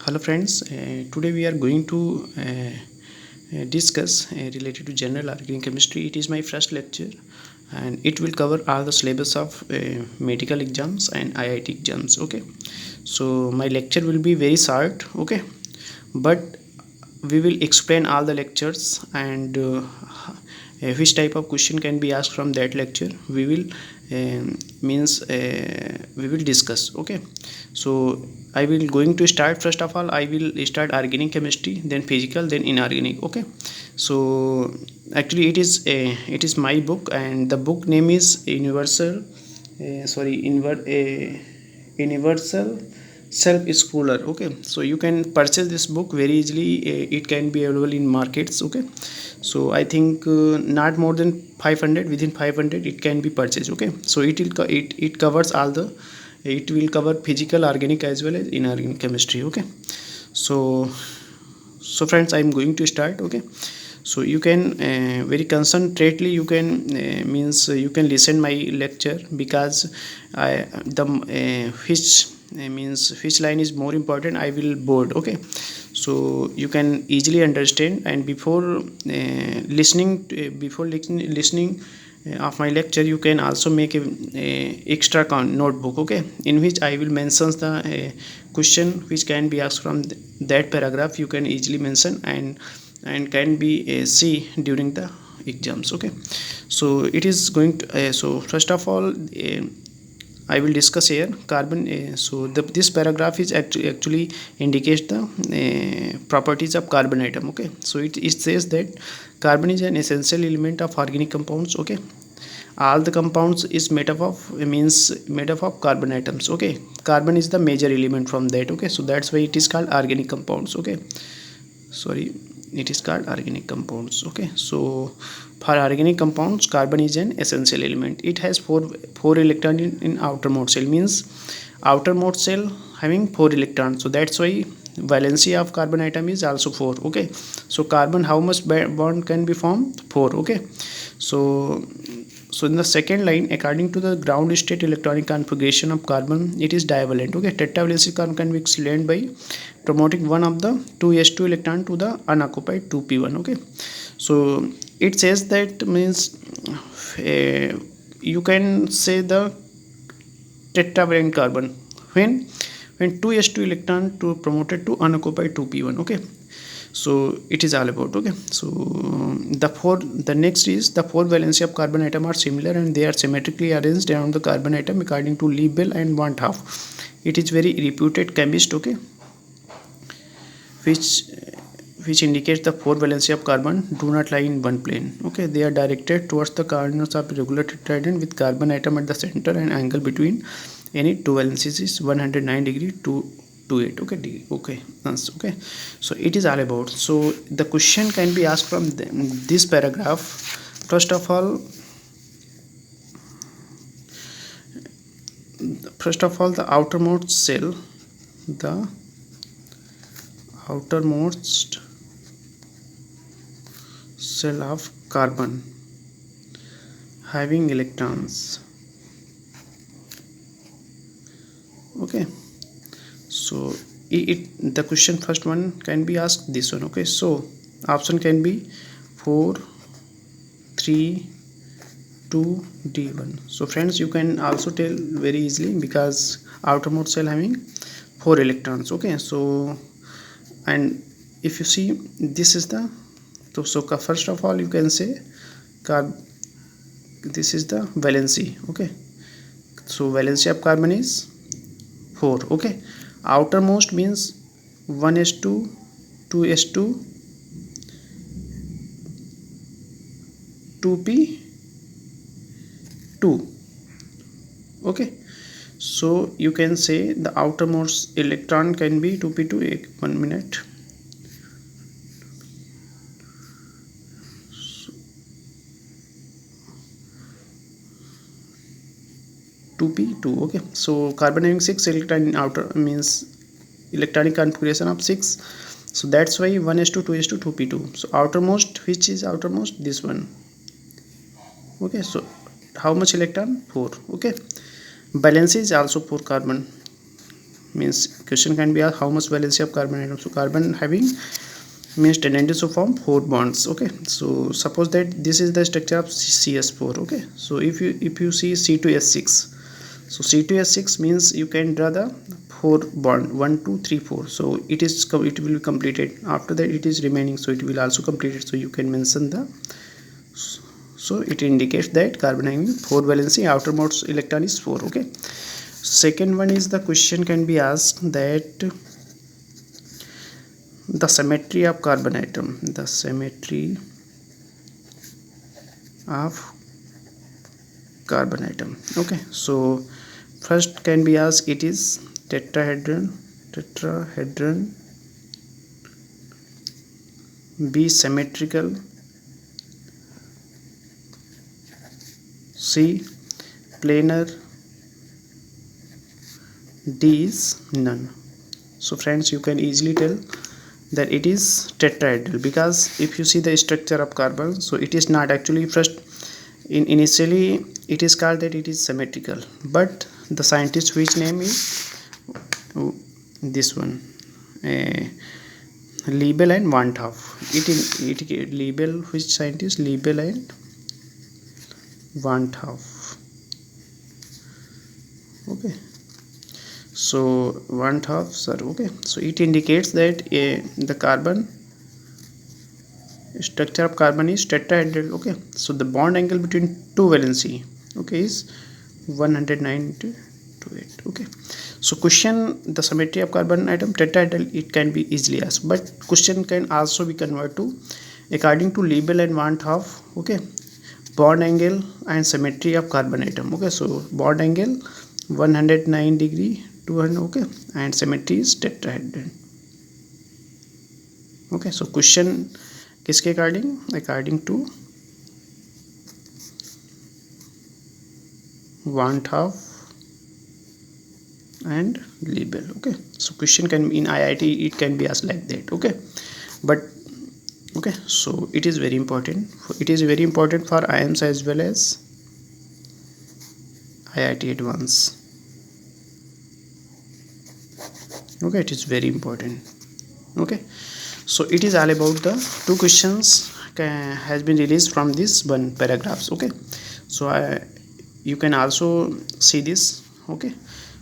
Hello friends, today we are going to discuss related to general organic chemistry. It is my first lecture and it will cover all the syllabus of medical exams and IIT exams. Okay, so my lecture will be very short. Okay, but we will explain all the lectures and which type of question can be asked from that lecture we will we will discuss. Okay, so I will going to start. First of all, I will start organic chemistry, then physical, then inorganic. Okay, so actually it is my book and the book name is universal self schooler. Okay, so you can purchase this book very easily. It can be available in markets. Okay, so I think not more than 500, within 500 it can be purchased. Okay, so it covers all the, it will cover physical, organic as well as inorganic chemistry. Okay, so friends, I'm going to start. Okay, so you can very concentrately you can you can listen my lecture, because I the which line is more important I will board. Okay, so you can easily understand, and listening of my lecture, you can also make a extra notebook. Okay, in which I will mention the question which can be asked from that paragraph. You can easily mention and can be see during the exams. Okay, so it is going to so first of all, I will discuss here carbon. This paragraph is actually indicates the properties of carbon atom. Okay, so it says that carbon is an essential element of organic compounds. Okay, all the compounds is made up of carbon atoms. Okay, carbon is the major element from that. Okay, so that's why it is called organic compounds. Okay, sorry, it is called organic compounds. Okay, so for organic compounds, carbon is an essential element. It has four electrons in outermost shell, means outermost shell having 4 electrons. So that's why valency of carbon atom is also 4. Okay, so carbon, how much bond can be formed? 4. Okay, so in the second line, according to the ground state electronic configuration of carbon, it is divalent. Okay, tetravalency carbon can be explained by promoting one of the 2s2 electron to the unoccupied 2p1. Okay, so it says that means you can say the tetravalent carbon when 2s2 electron to promoted to unoccupied 2p1. Okay, so it is all about. Okay, so the next is the 4 valency of carbon atom are similar and they are symmetrically arranged around the carbon atom according to Liebel and Van 't Hoff. It is very reputed chemist. Okay, which indicates the 4 valency of carbon do not lie in one plane. Okay, they are directed towards the coordinates of a regular tetrahedron with carbon atom at the center, and angle between any two valencies is 109 degree to 28. Okay, okay, okay, so it is all about. So the question can be asked from this paragraph. First of all, the outermost shell, the outermost shell of carbon having electrons. Okay, so the question first one can be asked this one. Okay, so option can be 4, 3, 2, D1. So friends, you can also tell very easily, because outermost shell having 4 electrons. Okay, so and if you see, this is the so first of all you can say this is the valency. Okay, so valency of carbon is 4. Okay, outermost means 1s2, 2s2, 2p2. Okay, so you can say the outermost electron can be 2p2. 1 minute. 2p2. Okay, so carbon having 6 electron in outer means electronic configuration of 6, so that's why 1s2, 2s2, 2p2. so outermost, which is outermost? This one. Okay, so how much electron? 4. Okay, valence is also 4 carbon. means question can be asked how much valency of carbon atom. So carbon having means tendency to form 4 bonds. Okay, so suppose that this is the structure of CS4. Okay, so if you see C2S6, so C2S6 means you can draw the 4 bond 1 2 3 4. So it will be completed. After that it is remaining, so it will also complete it. So you can mention the, so it indicates that carbon having 4 valency, outermost electron is 4. Okay, second one is the question can be asked that the symmetry of carbon atom, the symmetry of carbon atom. Okay, so first can be asked, it is tetrahedron, B symmetrical, C planar, D is none. So friends, you can easily tell that it is tetrahedral, because if you see the structure of carbon, so it is not actually first initially it is called that it is symmetrical, but the scientist which name is this one, Liebel and Van Hoff. It Liebel, which scientist? Liebel and Van Hoff. Okay, so Van Hoff, sir. Okay, so it indicates that the carbon structure of carbon is tetrahedral. Okay, so the bond angle between two valency, okay, is 190 to 8. Okay, so question, the symmetry of carbon atom tetrahedral, it can be easily asked, but question can also be converted to according to Liebel and Van Hoff. Okay, bond angle and symmetry of carbon atom. Okay, so bond angle 109 degree 200. Okay, and symmetry is tetrahedral. Okay, so question किसके according to Van Hoff and Liebel. Okay, so question can in IIT it can be asked like that. Okay, but okay, so it is very important. It is very important for IIMs as well as IIT Advanced. Okay, it is very important. Okay, so it is all about the two questions has been released from this one paragraphs. Okay, so you can also see this. Okay,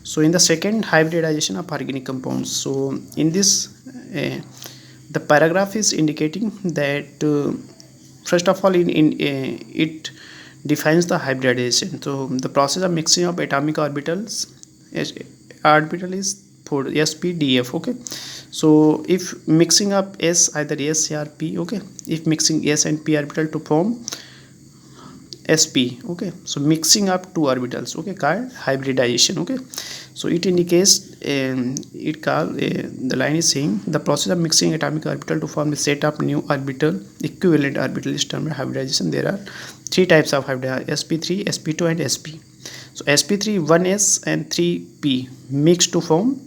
so in the second, hybridization of organic compounds. So in this the paragraph is indicating that first of all it defines the hybridization. So the process of mixing of atomic orbitals, orbital is for sp-df. Okay, so if mixing up s, either s or p. Okay, if mixing s and p orbital to form sp. Okay, so mixing up two orbitals, okay, called hybridization. Okay, so it indicates it called the line is saying the process of mixing atomic orbital to form a set of new orbital equivalent orbital is termed hybridization. There are three types of hybridization: sp3, sp2 and sp. So sp3, 1s and 3p mixed to form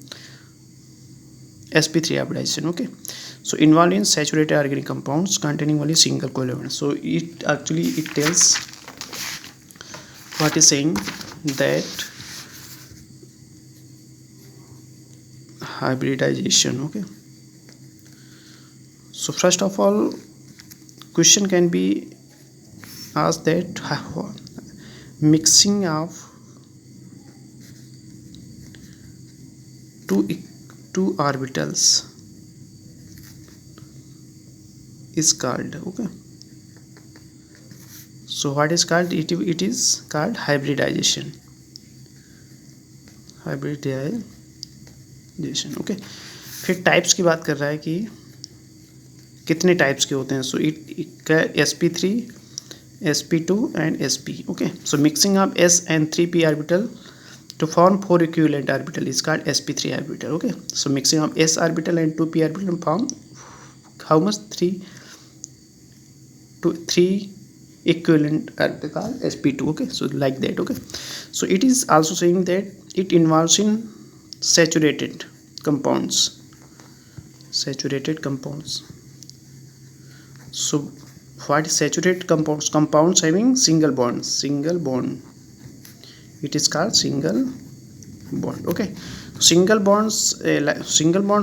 sp3 hybridization. Okay, so involved in saturated organic compounds containing only single covalent. So it actually it tells what is saying that hybridization. Okay, so first of all question can be asked that mixing of two orbitals is called. Okay, so what is called? It is called hybridization. Okay, फिर types की बात कर रहा है कि कितने types के होते हैं. So it sp3, sp2 and sp. Okay, so mixing of s and 3p orbital to form 4 equivalent orbital is called sp3 orbital. Okay, so mixing of s orbital and 2p orbital form how much? 3 equivalent orbital called sp2. Okay, so like that. Okay, so it is also saying that it involves in saturated compounds. So what is saturated compounds? Compounds having single bond, it is called single bond. Okay, Single bonds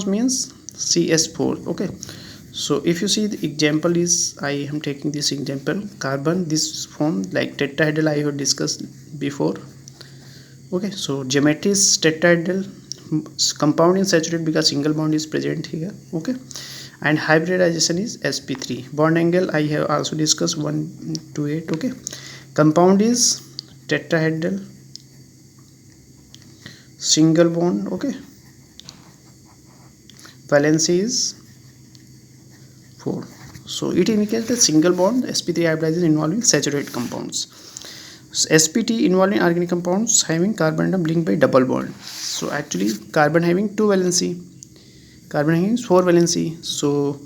means CS4. Okay, so if you see the example is, I am taking this example, carbon, this form like tetrahedral I have discussed before. Okay, so geometry is tetrahedral, compound is saturated because single bond is present here. Okay, and hybridization is sp3. Bond angle I have also discussed 1 to 8. Okay, compound is tetrahedral, single bond. Okay, valency is 4. So it indicates the single bond sp3 hybridization involving saturated compounds. So spt involving organic compounds having carbon atom linked by double bond. So actually carbon having 2 valency, carbon having 4 valency. So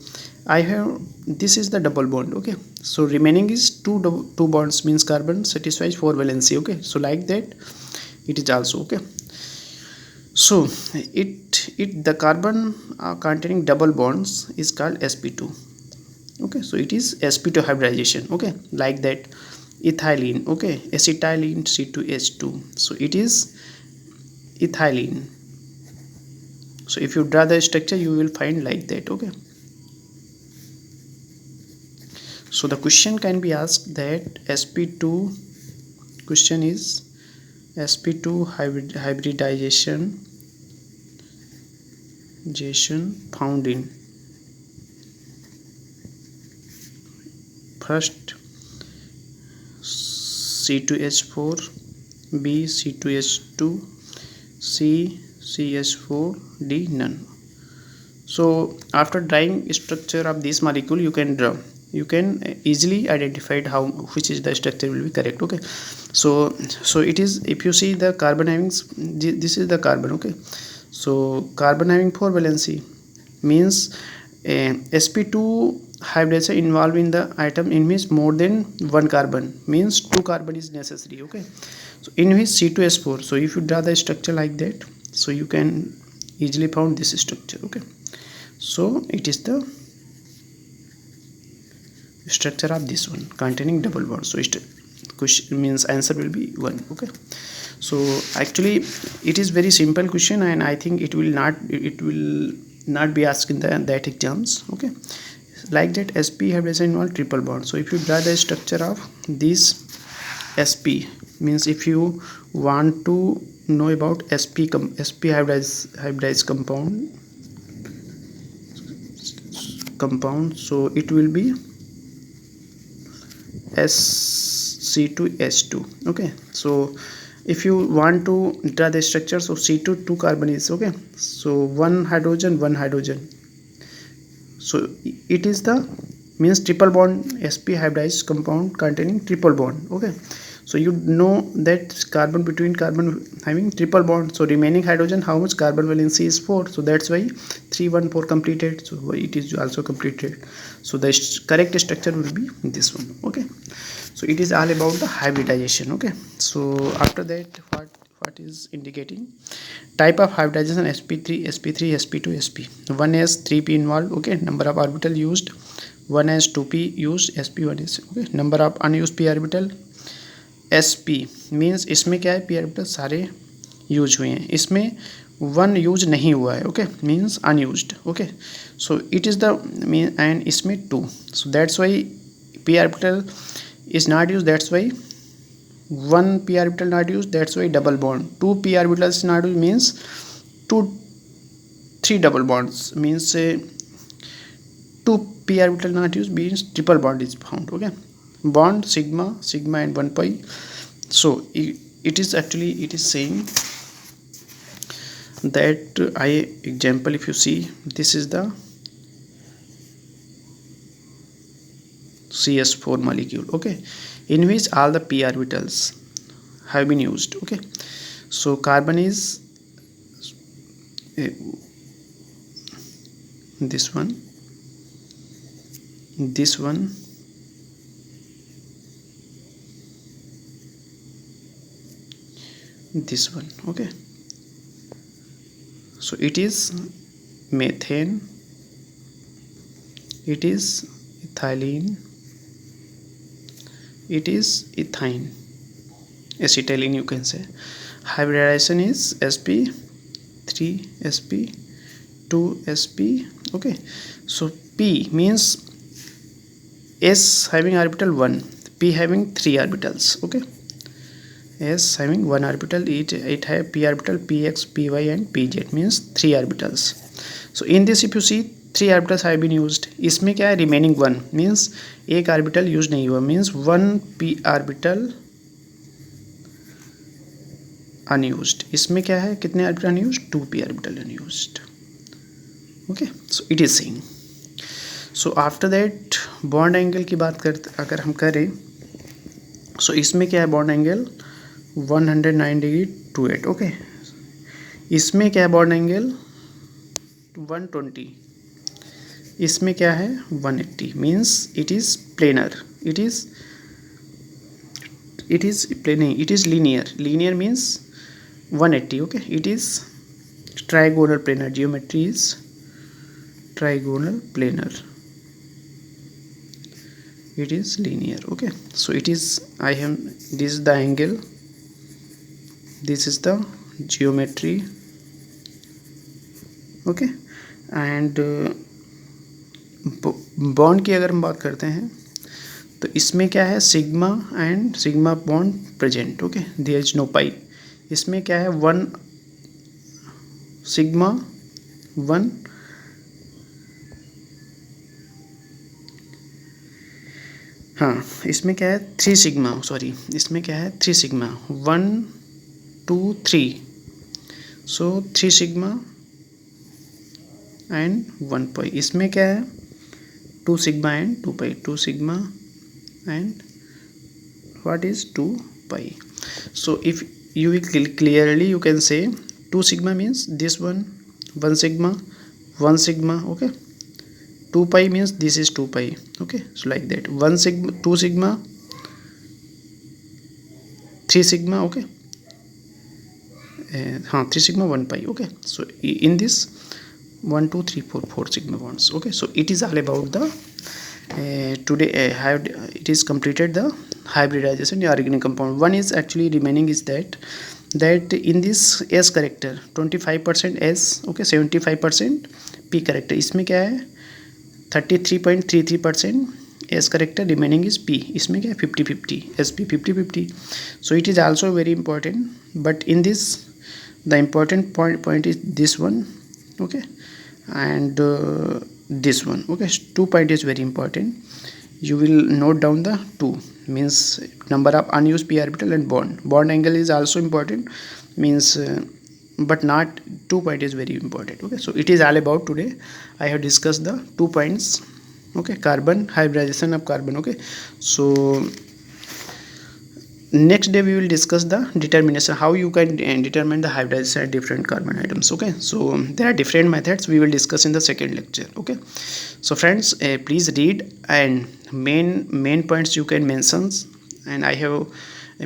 I have, this is the double bond. Okay, so remaining is two bonds, means carbon satisfies 4 valency. Okay, so like that it is also. Okay, so the carbon containing double bonds is called sp2. Okay, so it is sp2 hybridization. Okay, like that ethylene. Okay, acetylene C2H2, so it is ethylene. So if you draw the structure you will find like that. Okay, so the question can be asked that sp2, question is sp2 hybridization found in first C2H4, B C2H2, C CH4, D none. So after drawing structure of this molecule you can draw, you can easily identify how which is the structure will be correct. Okay, so it is, if you see the carbon having, this is the carbon. Okay, so carbon having 4 valency means sp2 hybridization involved in the atom in which more than one carbon, means 2 carbon is necessary. Okay, so in which C2H4. So if you draw the structure like that, so you can easily found this structure. Okay, so it is the structure of this one containing double bond. So question means answer will be 1. Okay, so actually it is very simple question, and I think it will not be asked in that exams. Okay, like that sp hybridization involve triple bond. So if you draw the structure of this sp, means if you want to know about sp hybridized compound, so it will be C2H2. Okay, so if you want to draw the structure, so C2 2 carbon is. Okay, so one hydrogen, so it is the means triple bond sp hybridized compound containing triple bond. Okay, so you know that carbon between carbon having triple bond, so remaining hydrogen, how much carbon valency is 4, so that's why 314 completed, so it is also completed. So the correct structure will be this one. Okay, so it is all about the hybridization. Okay, so after that what is indicating type of hybridization: sp3, sp2, sp. One has 3p involved. Okay, number of orbital used, one has 2p used, sp1 is. Okay, number of unused p orbital, sp means इसमें क्या है, P orbital सारे use हुए हैं, इसमें one use नहीं हुआ है. Okay, means unused. Okay, so it is the mean, and इसमें 2, so that's why P orbital is not used, that's why 1 p orbital not used, that's why double bond. 2 p orbitals not used means 3 double bonds, means 2 p orbital not used means triple bond is found. Okay, bond sigma and 1 pi. So it is actually, it is saying that example, if you see, this is the CS4 molecule. Okay, in which all the p orbitals have been used. Okay, so carbon is this one, this one, this one. Okay, so it is methane, it is ethylene, it is ethine, acetylene you can say. Hybridization is sp3 3sp 2sp. Okay, so P means S having orbital 1, P having 3 orbitals. Okay, S having 1 orbital, it have P orbital, Px, Py and Pz means 3 orbitals. So in this if you see 3 orbitals have been used. इसमें क्या है, remaining 1 means एक orbital use नहीं हुआ, means 1 P orbital unused. इसमें क्या है, कितने orbital unused, 2 P orbital unused. Okay, so it is saying. So after that bond angle की बात करते अगर हम करें, so इसमें क्या है, bond angle 109 डिग्री 28. ओके, इसमें क्या है, बॉन्ड एंगल 120, इसमें क्या है 180 means it is planar, it is planning, it is linear means 180. Okay, it is trigonal planar, geometry is trigonal planar, it is linear. Okay, so it is, I have, this is the angle, this is the geometry. Okay, and bond की अगर हम बात करते हैं तो इसमें क्या है, sigma and sigma bond present. Okay, there is no pi. इसमें क्या है, 1 सिग्मा 1 हाँ, इसमें क्या है 3 सिग्मा, सॉरी इसमें क्या है 3 सिग्मा 1 2 3. सो 3 सिग्मा एंड 1 पाई. इसमें क्या है 2 sigma and 2 pi, 2 sigma and what is 2 pi. So if you will clearly you can say 2 sigma means this one, 1 sigma 1 sigma. Okay, 2 pi means this is 2 pi. Okay, so like that, 1 sigma 2 sigma 3 sigma. Okay, हाँ 3 sigma 1 pi. Okay, so in this 1 2 3 4 4 sigma bonds. Okay, so it is all about the today it is completed the hybridization in organic compound. One is actually remaining is that in this S character 25% S. Okay, 75% P character. इसमें क्या है 33.33% S character, remaining is P. इसमें क्या है 50-50 SP 50-50. So it is also very important, but in this the important point is this one. Okay, and this one. Okay, 2 point is very important. You will note down the 2 means number of unused p orbital and bond angle is also important, means but not 2 point is very important. Okay, so it is all about today. I have discussed the 2 points. Okay, carbon, hybridization of carbon. Okay, so next day we will discuss the determination, how you can determine the hybridization of different carbon atoms. Okay, so there are different methods we will discuss in the second lecture. Okay, so friends, please read, and main points you can mention, and I have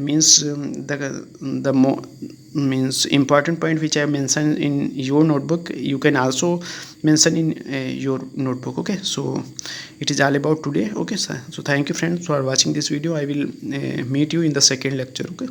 means the more means important point which I have mentioned in your notebook, you can also mention in your notebook. Okay, so it is all about today. Okay, so thank you friends for watching this video. I will meet you in the second lecture. Okay.